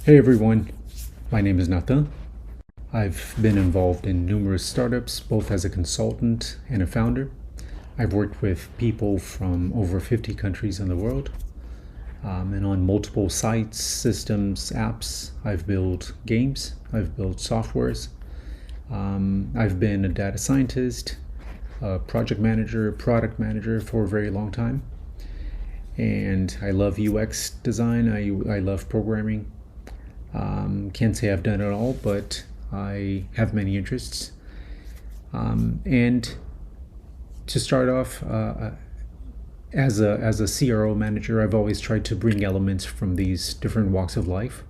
Hey everyone, my name is Nathan. I've been involved in numerous startups, both as a consultant and a founder. I've worked with people from over 50 countries in the world and on multiple sites, systems, apps. I've built games, I've built softwares. I've been a data scientist, a project manager, product manager for a very long time. And I love UX design, I love programming. Can't say I've done it all, but I have many interests. And to start off, as a CRO manager, I've always tried to bring elements from these different walks of life,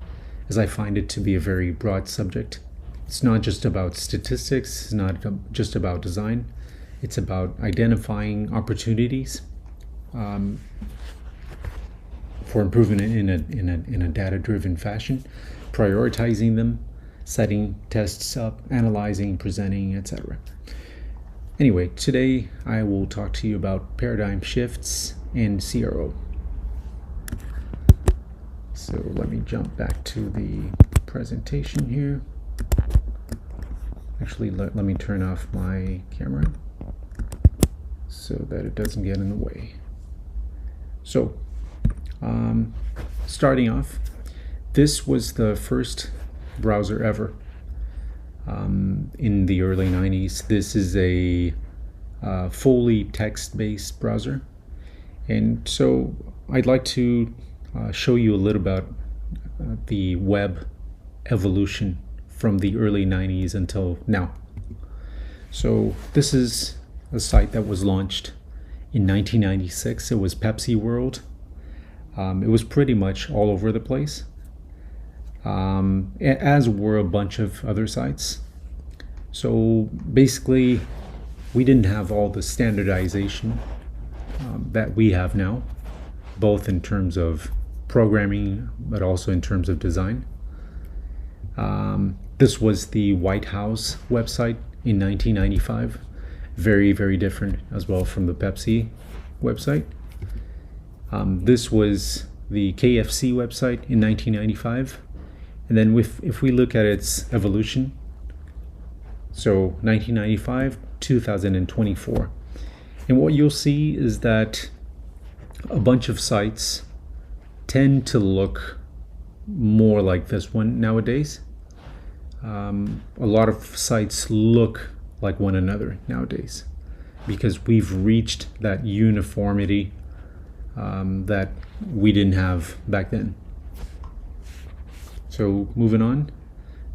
as I find it to be a very broad subject. It's not just about statistics, it's not just about design. It's about identifying opportunities for improvement in a data-driven fashion, prioritizing them, setting tests up, analyzing, presenting, etc. Anyway, today I will talk to you about paradigm shifts in CRO. So let me jump back to the presentation here. Actually, let me turn off my camera so that it doesn't get in the way. So, starting off, this was the first browser ever in the early 90s. This is a fully text-based browser. And so I'd like to show you a little about the web evolution from the early 90s until now. So this is a site that was launched in 1996. It was Pepsi World. It was pretty much all over the place, as were a bunch of other sites. So basically, we didn't have all the standardization that we have now, both in terms of programming, but also in terms of design. This was the White House website in 1995. Very, very different as well from the Pepsi website. This was the KFC website in 1995. And then if we look at its evolution, so 1995, 2024. And what you'll see is that a bunch of sites tend to look more like this one nowadays. A lot of sites look like one another nowadays because we've reached that uniformity that we didn't have back then. So moving on,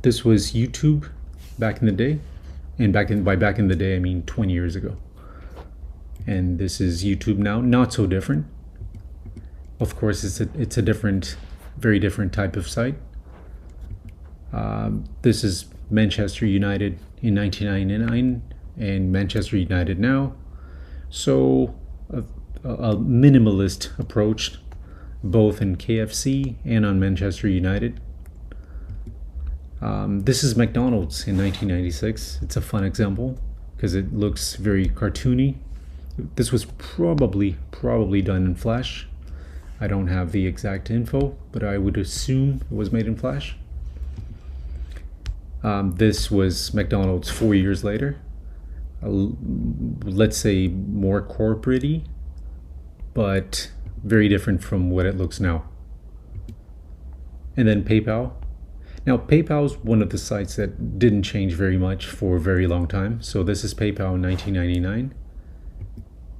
this was YouTube back in the day, and by back in the day I mean 20 years ago. And this is YouTube now, not so different. Of course, it's a different, very different type of site. This is Manchester United in 1999 and Manchester United now. So a minimalist approach both in KFC and on Manchester United. This is McDonald's in 1996. It's a fun example because it looks very cartoony. This was probably done in Flash. I don't have the exact info, but I would assume it was made in Flash. This was McDonald's 4 years later. Let's say more corporate-y, but very different from what it looks now. And then PayPal. Now, PayPal is one of the sites that didn't change very much for a very long time. So this is PayPal in 1999.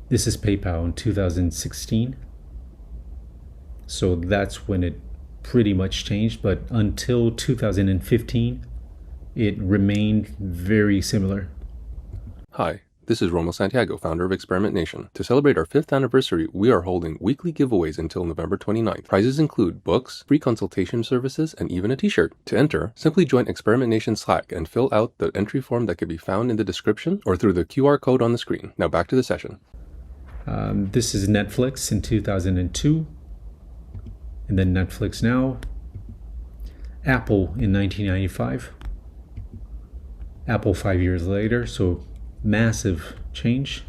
This is PayPal in 2016. So that's when it pretty much changed, but until 2015, it remained very similar. Hi, this is Romo Santiago, founder of Experiment Nation. To celebrate our 5th anniversary, we are holding weekly giveaways until November 29th. Prizes include books, free consultation services, and even a t-shirt. To enter, simply join Experiment Nation Slack and fill out the entry form that can be found in the description or through the QR code on the screen. Now back to the session. This is Netflix in 2002, and then Netflix now. Apple in 1995. Apple 5 years later, so massive change.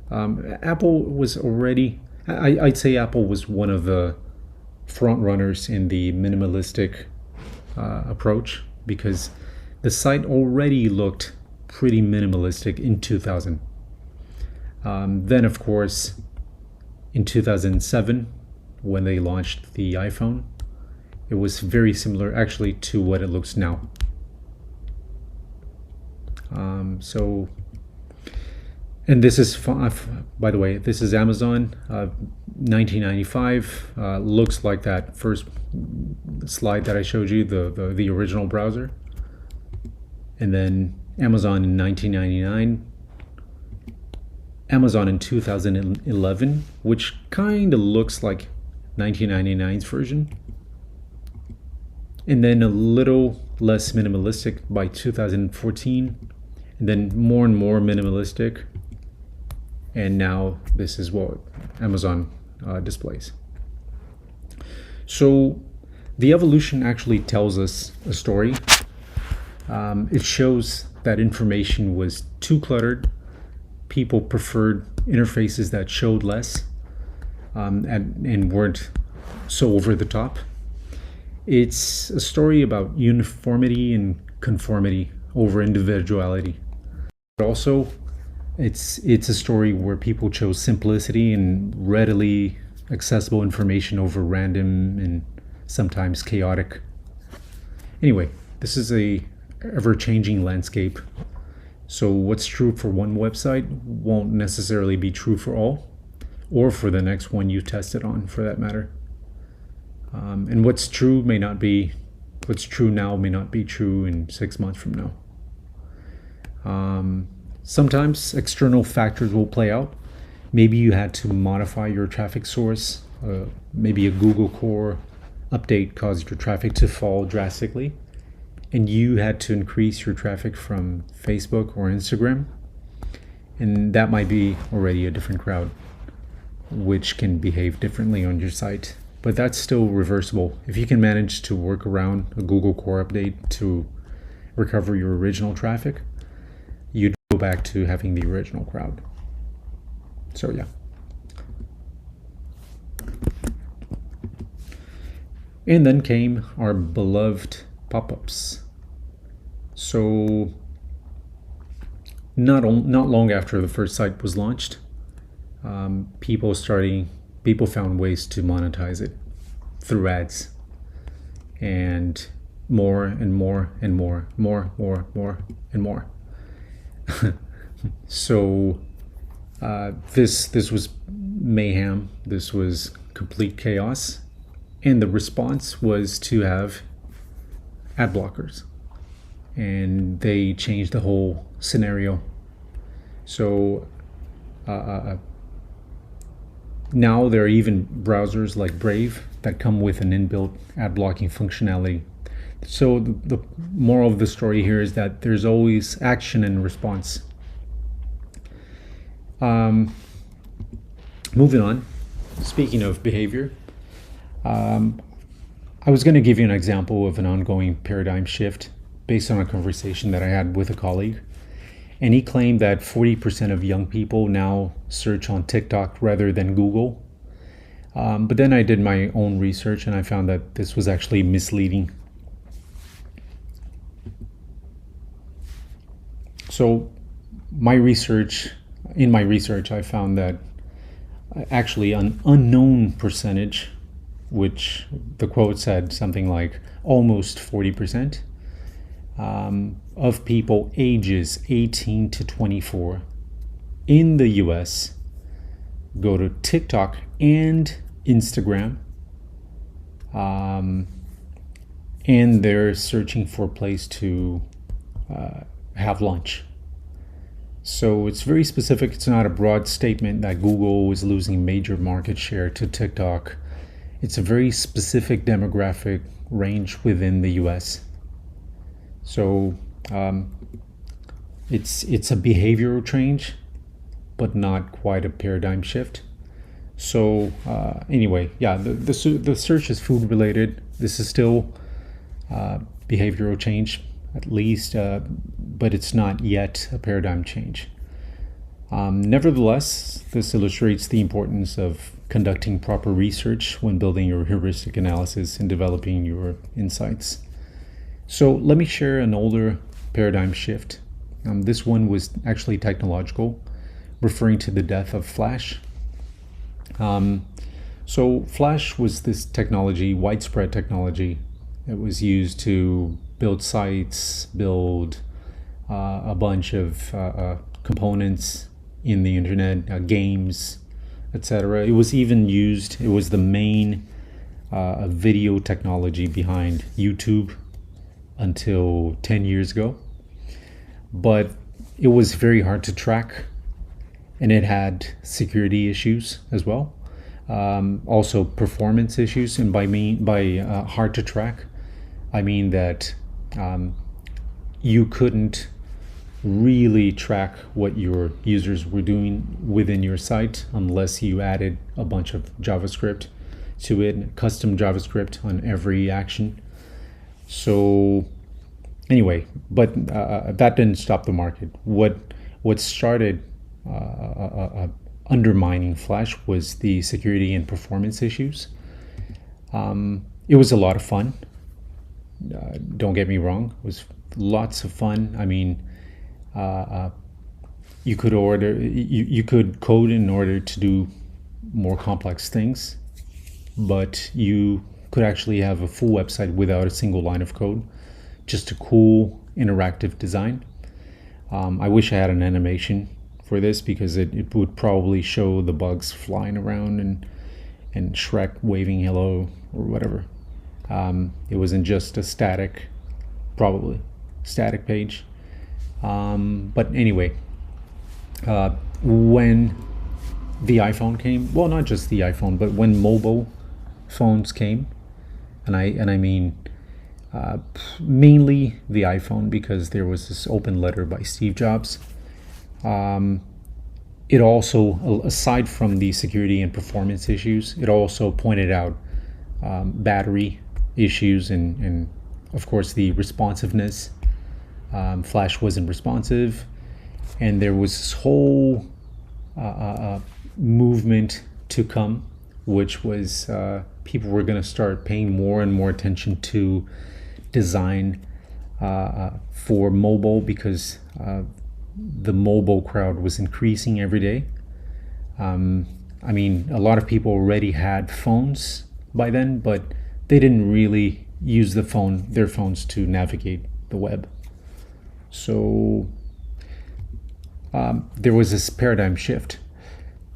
Apple was already, I'd say Apple was one of the front runners in the minimalistic approach, because the site already looked pretty minimalistic in 2000. Then, of course, in 2007, when they launched the iPhone, it was very similar actually to what it looks now. And this is, by the way, this is Amazon, 1995. Looks like that first slide that I showed you, the original browser. And then Amazon in 1999. Amazon in 2011, which kind of looks like 1999's version. And then a little less minimalistic by 2014. And then more and more minimalistic. And now this is what Amazon displays. So the evolution actually tells us a story. It shows that information was too cluttered. People preferred interfaces that showed less and weren't so over the top. It's a story about uniformity and conformity over individuality. But also, it's a story where people chose simplicity and readily accessible information over random and sometimes chaotic. Anyway, this is a ever-changing landscape. So what's true for one website won't necessarily be true for all, or for the next one you test it on, for that matter. And what's true now may not be true in 6 months from now. Sometimes external factors will play out. Maybe you had to modify your traffic source. Maybe a Google core update caused your traffic to fall drastically, and you had to increase your traffic from Facebook or Instagram. And that might be already a different crowd, which can behave differently on your site. But that's still reversible. If you can manage to work around a Google core update to recover your original traffic, you'd go back to having the original crowd. So yeah. And then came our beloved pop-ups. So not long after the first site was launched, people found ways to monetize it through ads, and more and more and more and more. So this was mayhem. This was complete chaos, and the response was to have ad blockers, and they changed the whole scenario. So now there are even browsers like Brave that come with an inbuilt ad blocking functionality. So the moral of the story here is that there's always action and response. Moving on, speaking of behavior, I was going to give you an example of an ongoing paradigm shift based on a conversation that I had with a colleague. And he claimed that 40% of young people now search on TikTok rather than Google. But then I did my own research and I found that this was actually misleading. So in my research, I found that actually an unknown percentage, which the quote said something like almost 40%, of people ages 18 to 24 in the US go to TikTok and Instagram, and they're searching for a place to have lunch. So it's very specific. It's not a broad statement that Google is losing major market share to TikTok. It's a very specific demographic range within the US. So it's a behavioral change, but not quite a paradigm shift. So anyway, yeah, the search is food related. This is still behavioral change, at least, but it's not yet a paradigm change. Nevertheless, this illustrates the importance of conducting proper research when building your heuristic analysis and developing your insights. So let me share an older paradigm shift. This one was actually technological, referring to the death of Flash. So Flash was this technology, widespread technology, that was used to build sites, build a bunch of components in the internet, games, etc. It was even used, it was the main video technology behind YouTube until 10 years ago. But it was very hard to track, and it had security issues as well. Also performance issues, and by hard to track, I mean that you couldn't really track what your users were doing within your site unless you added a bunch of JavaScript to it, custom JavaScript on every action. So anyway, but that didn't stop the market. What started undermining Flash was the security and performance issues. It was a lot of fun. Don't get me wrong. It was lots of fun. I mean, you could you could code in order to do more complex things, but you could actually have a full website without a single line of code. Just a cool interactive design. I wish I had an animation for this, because it would probably show the bugs flying around and Shrek waving hello or whatever. It wasn't just a static page. But anyway, when the iPhone came, well, not just the iPhone, but when mobile phones came, and I mean mainly the iPhone, because there was this open letter by Steve Jobs. It also, aside from the security and performance issues, it also pointed out battery issues and of course the responsiveness. Flash wasn't responsive, and there was this whole movement to come, which was people were going to start paying more and more attention to design for mobile, because the mobile crowd was increasing every day. I mean, a lot of people already had phones by then, but they didn't really use their phones to navigate the web. So there was this paradigm shift.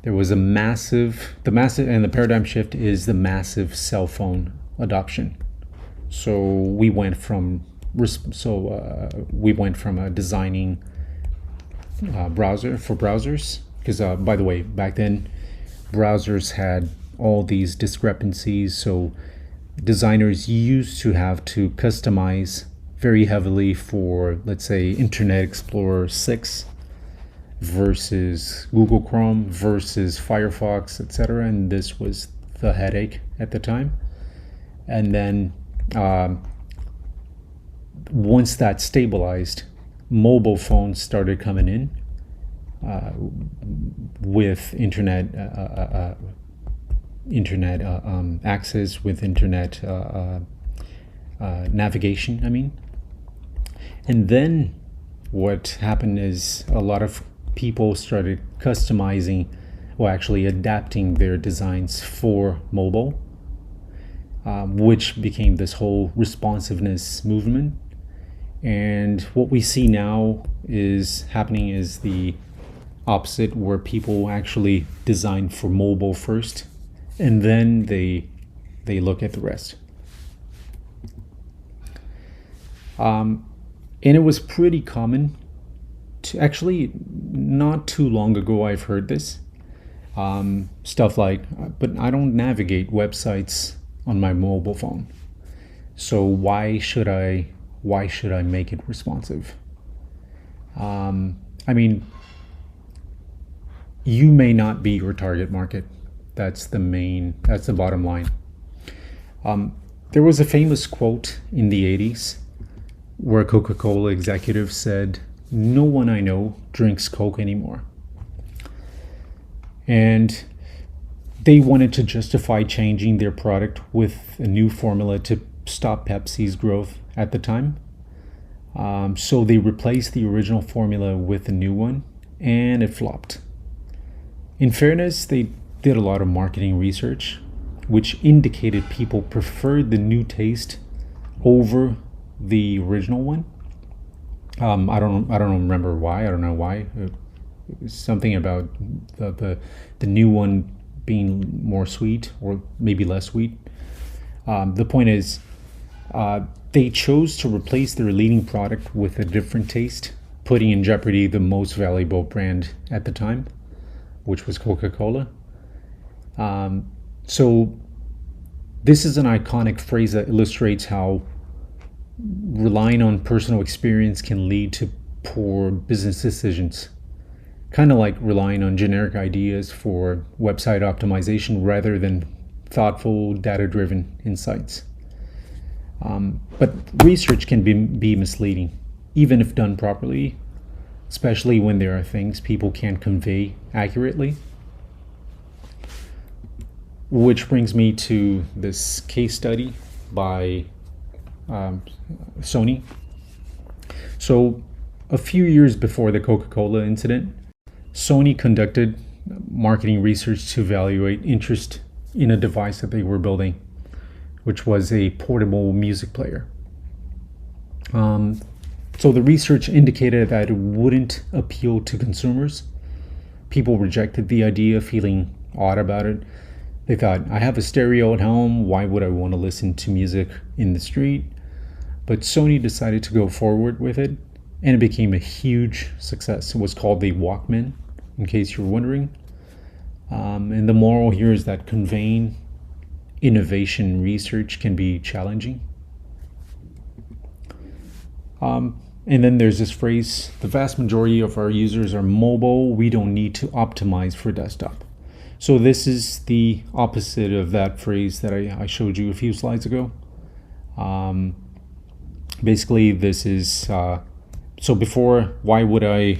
There was the paradigm shift is the massive cell phone adoption. So we went from designing browsers, because by the way, back then browsers had all these discrepancies. So designers used to have to customize very heavily for, let's say, Internet Explorer 6 versus Google Chrome versus Firefox, etc. And this was the headache at the time. And then once that stabilized, mobile phones started coming in with internet access, with internet navigation, I mean. And then what happened is a lot of people started customizing, or actually adapting their designs for mobile, which became this whole responsiveness movement. And what we see now is happening is the opposite, where people actually design for mobile first, and then they look at the rest. And it was pretty common to, actually, not too long ago, I've heard this stuff like, but I don't navigate websites on my mobile phone, so why should I make it responsive? I mean, you may not be your target market. That's the bottom line. There was a famous quote in the 80s where a Coca-Cola executive said, "No one I know drinks Coke anymore." And they wanted to justify changing their product with a new formula to stop Pepsi's growth at the time. So they replaced the original formula with a new one, and it flopped. In fairness, they did a lot of marketing research, which indicated people preferred the new taste over the original one. I don't remember why. I don't know why. It was something about the new one being more sweet or maybe less sweet. The point is, they chose to replace their leading product with a different taste, putting in jeopardy the most valuable brand at the time, which was Coca-Cola. So this is an iconic phrase that illustrates how relying on personal experience can lead to poor business decisions. Kind of like relying on generic ideas for website optimization rather than thoughtful, data-driven insights. But research can be misleading, even if done properly, especially when there are things people can't convey accurately. Which brings me to this case study by Sony. So a few years before the Coca-Cola incident, Sony conducted marketing research to evaluate interest in a device that they were building, which was a portable music player. So the research indicated that it wouldn't appeal to consumers. People rejected the idea, feeling odd about it. They thought, I have a stereo at home, why would I want to listen to music in the street? But Sony decided to go forward with it, and it became a huge success. It was called the Walkman, in case you're wondering. And the moral here is that conveying innovation research can be challenging. And then there's this phrase, the vast majority of our users are mobile, we don't need to optimize for desktop. So this is the opposite of that phrase that I showed you a few slides ago. Basically, this is, so before, why would I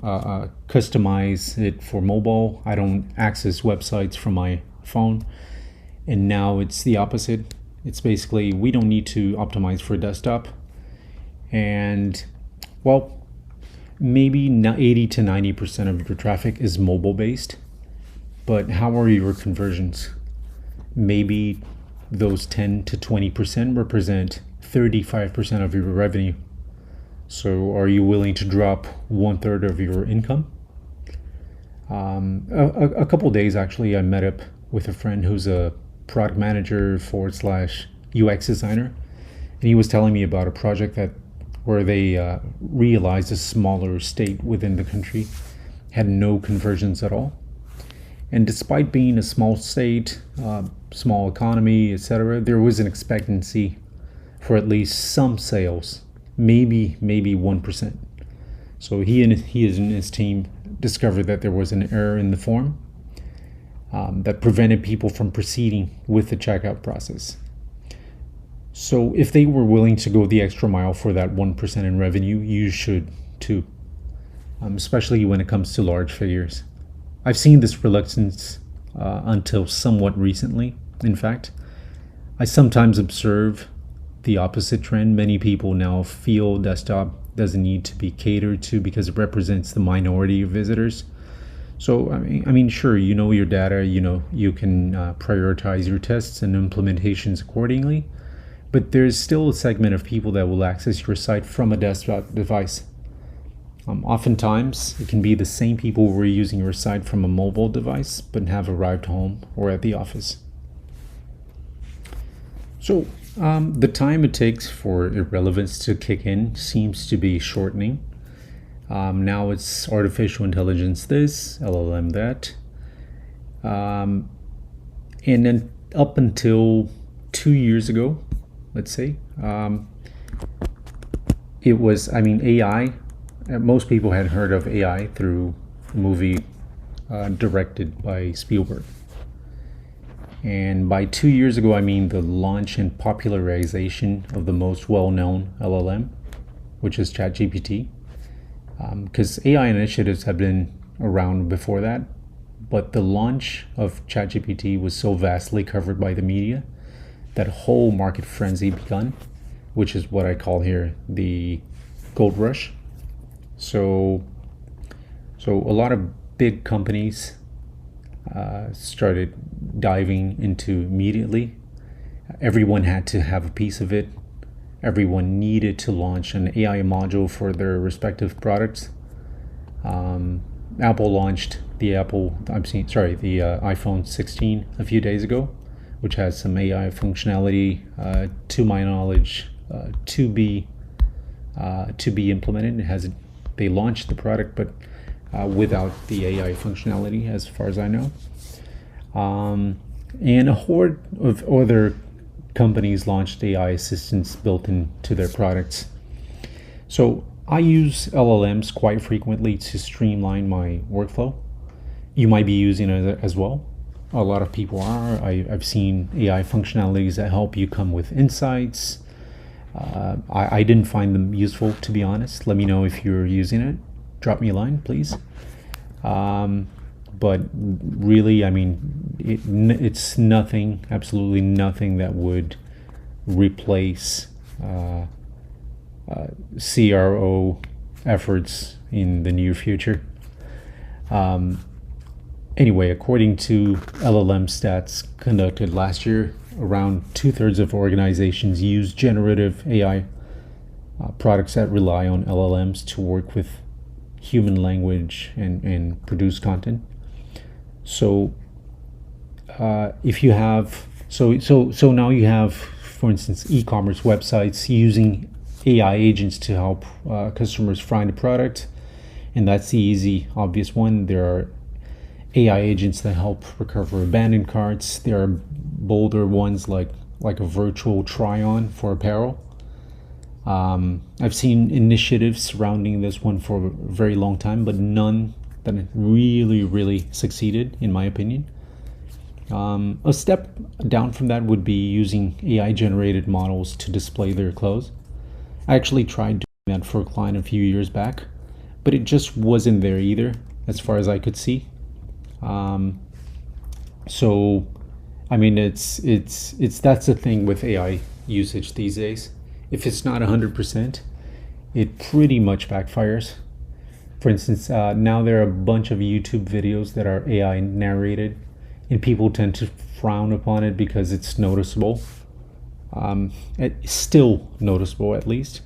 customize it for mobile? I don't access websites from my phone. And now it's the opposite. It's basically, we don't need to optimize for desktop. And, well, maybe 80 to 90% of your traffic is mobile based. But how are your conversions? Maybe those 10 to 20% represent 35% of your revenue. So are you willing to drop 1/3 of your income? A couple of days actually, I met up with a friend who's a product manager / UX designer, and he was telling me about a project where they realized a smaller state within the country had no conversions at all. And despite being a small state, small economy, etc., there was an expectancy for at least some sales, maybe 1%. So he and his team discovered that there was an error in the form that prevented people from proceeding with the checkout process. So if they were willing to go the extra mile for that 1% in revenue, you should too, especially when it comes to large figures. I've seen this reluctance until somewhat recently. In fact, I sometimes observe the opposite trend. Many people now feel desktop doesn't need to be catered to because it represents the minority of visitors. So, I mean, sure, you know your data, you can prioritize your tests and implementations accordingly, but there's still a segment of people that will access your site from a desktop device. Oftentimes, it can be the same people who are using your site from a mobile device but have arrived home or at the office. So, the time it takes for irrelevance to kick in seems to be shortening. Now it's artificial intelligence this, LLM that. And then up until 2 years ago, let's say, it was, AI. Most people had heard of AI through a movie directed by Spielberg. And by 2 years ago, I mean the launch and popularization of the most well-known LLM, which is ChatGPT. Because AI initiatives have been around before that, but the launch of ChatGPT was so vastly covered by the media that whole market frenzy begun, which is what I call here the gold rush. So a lot of big companies started diving into immediately. Everyone had to have a piece of it. Everyone needed to launch an AI module for their respective products. Apple launched the iPhone 16 a few days ago, which has some AI functionality, to my knowledge, to be implemented. They launched the product, but without the AI functionality, as far as I know. And a horde of other companies launched AI assistants built into their products. So I use LLMs quite frequently to streamline my workflow. You might be using it as well. A lot of people are. I've seen AI functionalities that help you come with insights. I didn't find them useful, to be honest. Let me know if you're using it. Drop me a line, please. But really, I mean, it's nothing, absolutely nothing that would replace CRO efforts in the near future. Anyway, according to LLM stats conducted last year, around 2/3 of organizations use generative AI products that rely on LLMs to work with human language and produce content. So if you have so now you have, for instance, e-commerce websites using AI agents to help customers find a product, and that's the easy, obvious one. There are AI agents that help recover abandoned carts. There are bolder ones like a virtual try-on for apparel. I've seen initiatives surrounding this one for a very long time, but none that really succeeded, in my opinion. A step down from that would be using AI-generated models to display their clothes. I actually tried doing that for a client a few years back, but it just wasn't there either, as far as I could see. So, I mean, it's that's the thing with AI usage these days. If it's not 100%, it pretty much backfires. For instance, now there are a bunch of YouTube videos that are AI narrated, and people tend to frown upon it because it's noticeable. It's still noticeable, at least.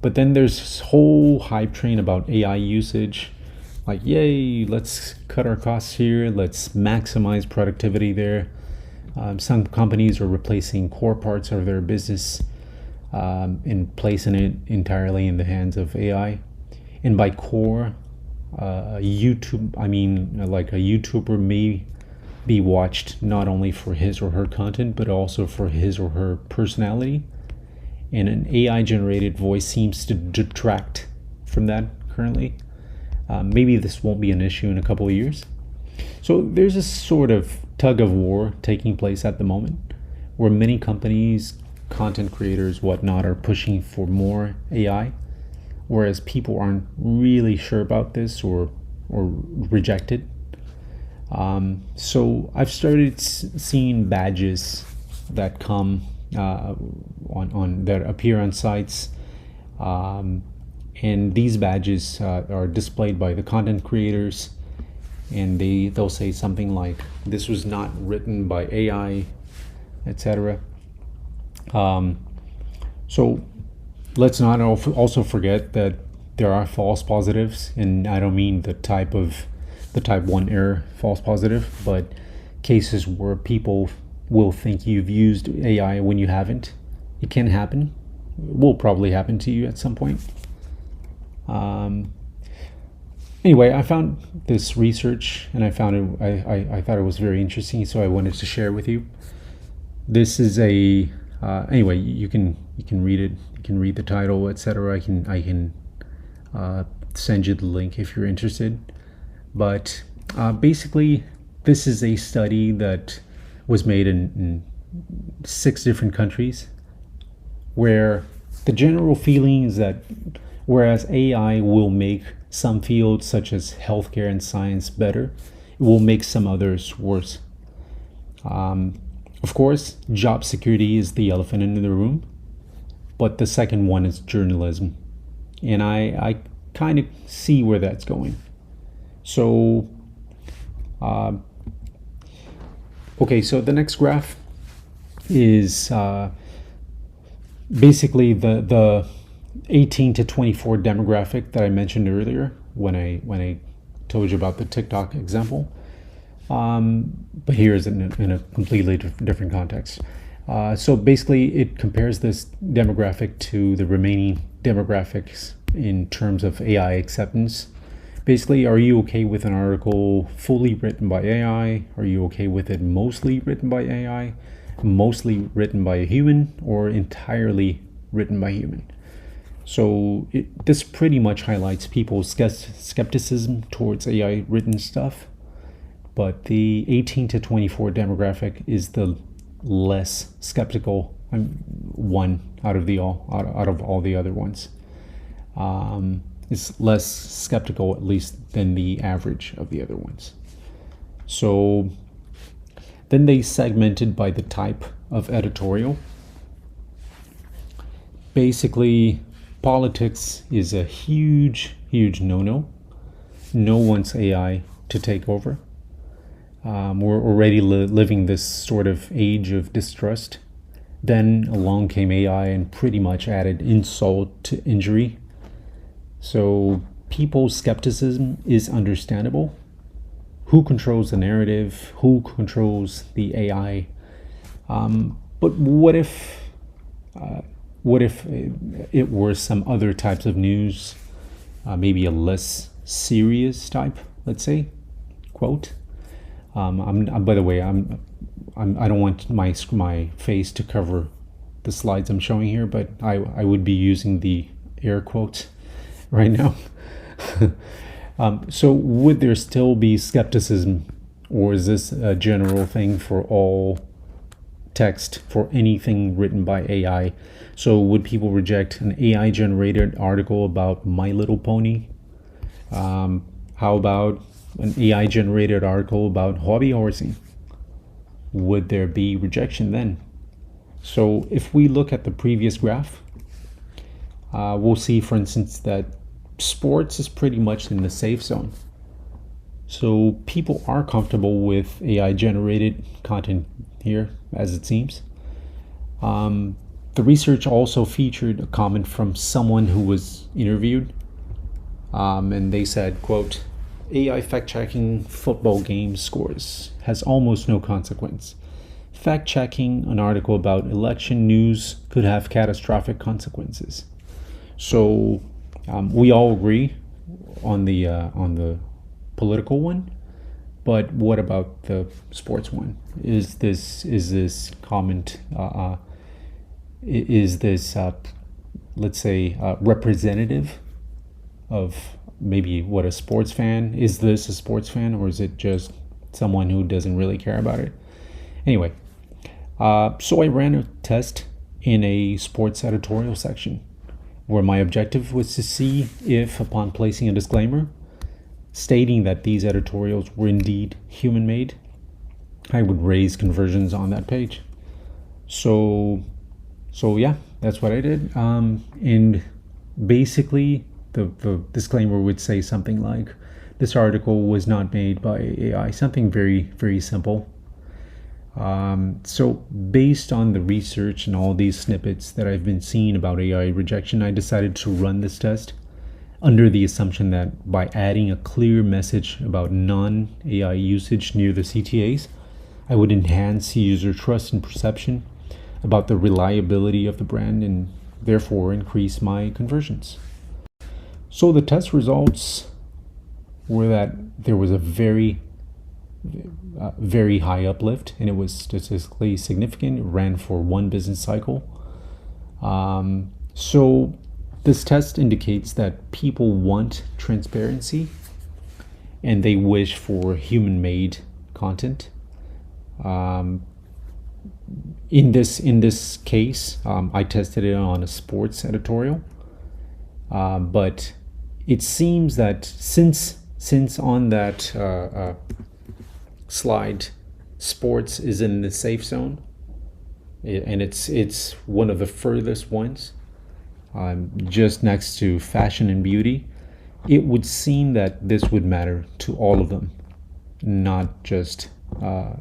But then there's this whole hype train about AI usage. Like, yay, let's cut our costs here. Let's maximize productivity there. Some companies are replacing core parts of their business and placing it entirely in the hands of AI. And by core, YouTube, I mean, like a YouTuber may be watched not only for his or her content, but also for his or her personality. And an AI-generated voice seems to detract from that currently. Maybe this won't be an issue in a couple of years. So there's a sort of tug of war taking place at the moment, where many companies, content creators, whatnot, are pushing for more AI, whereas people aren't really sure about this or reject it. So I've started seeing badges that come on that appear on sites, and these badges are displayed by the content creators, and they'll say something like, "This was not written by AI," etc. So let's not also forget that there are false positives, and I don't mean the type 1 error false positive, but cases where people will think you've used AI when you haven't. It can happen. It will probably happen to you at some point. Anyway, I found this research, and I thought it was very interesting, so I wanted to share with you. This is anyway, you can read it. You can read the title, etc. I can send you the link if you're interested. But basically, this is a study that was made in 6 different countries, where the general feeling is that whereas AI will make some fields such as healthcare and science better, will make some others worse. Of course, job security is the elephant in the room, but the second one is journalism. And I kind of see where that's going. So, okay, so the next graph is basically the 18 to 24 demographic that I mentioned earlier when I told you about the TikTok example. But here is in a completely different context. So basically, it compares this demographic to the remaining demographics in terms of AI acceptance. Basically, are you okay with an article fully written by AI? Are you okay with it mostly written by AI, mostly written by a human, or entirely written by human? So this pretty much highlights people's skepticism towards AI written stuff. But the 18 to 24 demographic is the less skeptical one out of all the other ones. It's less skeptical, at least, than the average of the other ones. So then they segmented by the type of editorial. Basically, politics is a huge no-no. No one wants AI to take over. We're already living this sort of age of distrust. Then along came AI and pretty much added insult to injury. So people's skepticism is understandable. Who controls the narrative? Who controls the AI? But what if it were some other types of news, maybe a less serious type, let's say, quote. By the way, I don't want my face to cover the slides I'm showing here, but I would be using the air quotes right now. So would there still be skepticism, or is this a general thing for all text, for anything written by AI? So would people reject an AI generated article about My Little Pony? How about an AI generated article about hobby horsing? Would there be rejection then? So if we look at the previous graph, we'll see, for instance, that sports is pretty much in the safe zone. So people are comfortable with AI generated content here, as it seems. The research also featured a comment from someone who was interviewed, and they said, quote, AI fact-checking football game scores has almost no consequence. Fact-checking an article about election news could have catastrophic consequences. So we all agree on the political one, but what about the sports one? Is this comment let's say representative of maybe what a sports fan? Is this a sports fan, or is it just someone who doesn't really care about it? Anyway, so I ran a test in a sports editorial section where my objective was to see if, upon placing a disclaimer stating that these editorials were indeed human-made, I would raise conversions on that page. So yeah, that's what I did. And basically, the disclaimer would say something like, this article was not made by AI, something very, very simple. So based on the research and all these snippets that I've been seeing about AI rejection, I decided to run this test under the assumption that by adding a clear message about non-AI usage near the CTAs, I would enhance user trust and perception about the reliability of the brand and therefore increase my conversions. So the test results were that there was a very high uplift, and it was statistically significant. It ran for one business cycle. So this test indicates that people want transparency and they wish for human-made content. In this case, I tested it on a sports editorial, but it seems that since on that slide, sports is in the safe zone, and it's one of the furthest ones, just next to fashion and beauty. It would seem that this would matter to all of them, not just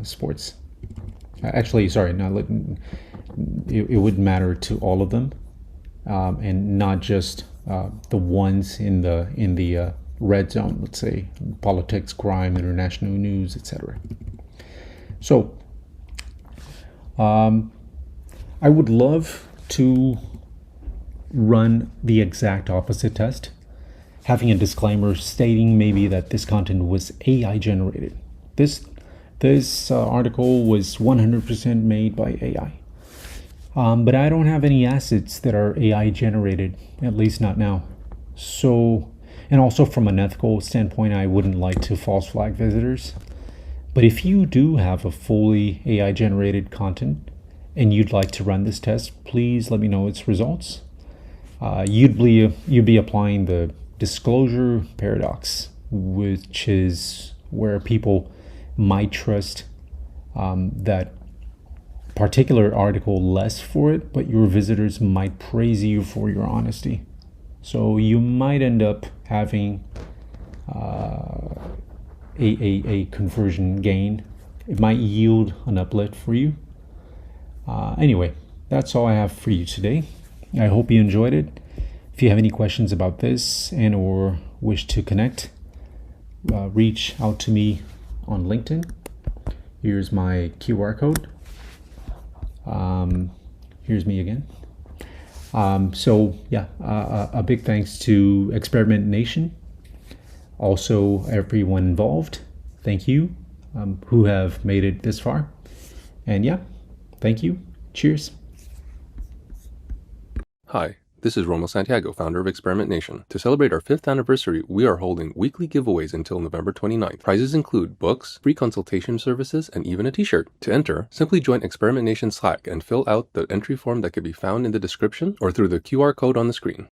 sports. Actually, sorry, it would matter to all of them, and not just the ones in the red zone. Let's say politics, crime, international news, etc. So, I would love to run the exact opposite test, having a disclaimer stating maybe that this content was AI generated. This article was 100% made by AI. But I don't have any assets that are AI generated, at least not now. So, and also from an ethical standpoint, I wouldn't like to false flag visitors. But if you do have a fully AI generated content and you'd like to run this test, please let me know its results. You'd be applying the disclosure paradox, which is where people might trust that particular article less for it, but your visitors might praise you for your honesty. So you might end up having a conversion gain. It might yield an uplift for you. Anyway, that's all I have for you today. I hope you enjoyed it. If you have any questions about this and or wish to connect, reach out to me on LinkedIn. Here's my QR code. Here's me again. A big thanks to Experiment Nation. Also, everyone involved. Thank you, who have made it this far. And yeah, thank you. Cheers. Hi, this is Romo Santiago, founder of Experiment Nation. To celebrate our 5th anniversary, we are holding weekly giveaways until November 29th. Prizes include books, free consultation services, and even a t-shirt. To enter, simply join Experiment Nation Slack and fill out the entry form that can be found in the description or through the QR code on the screen.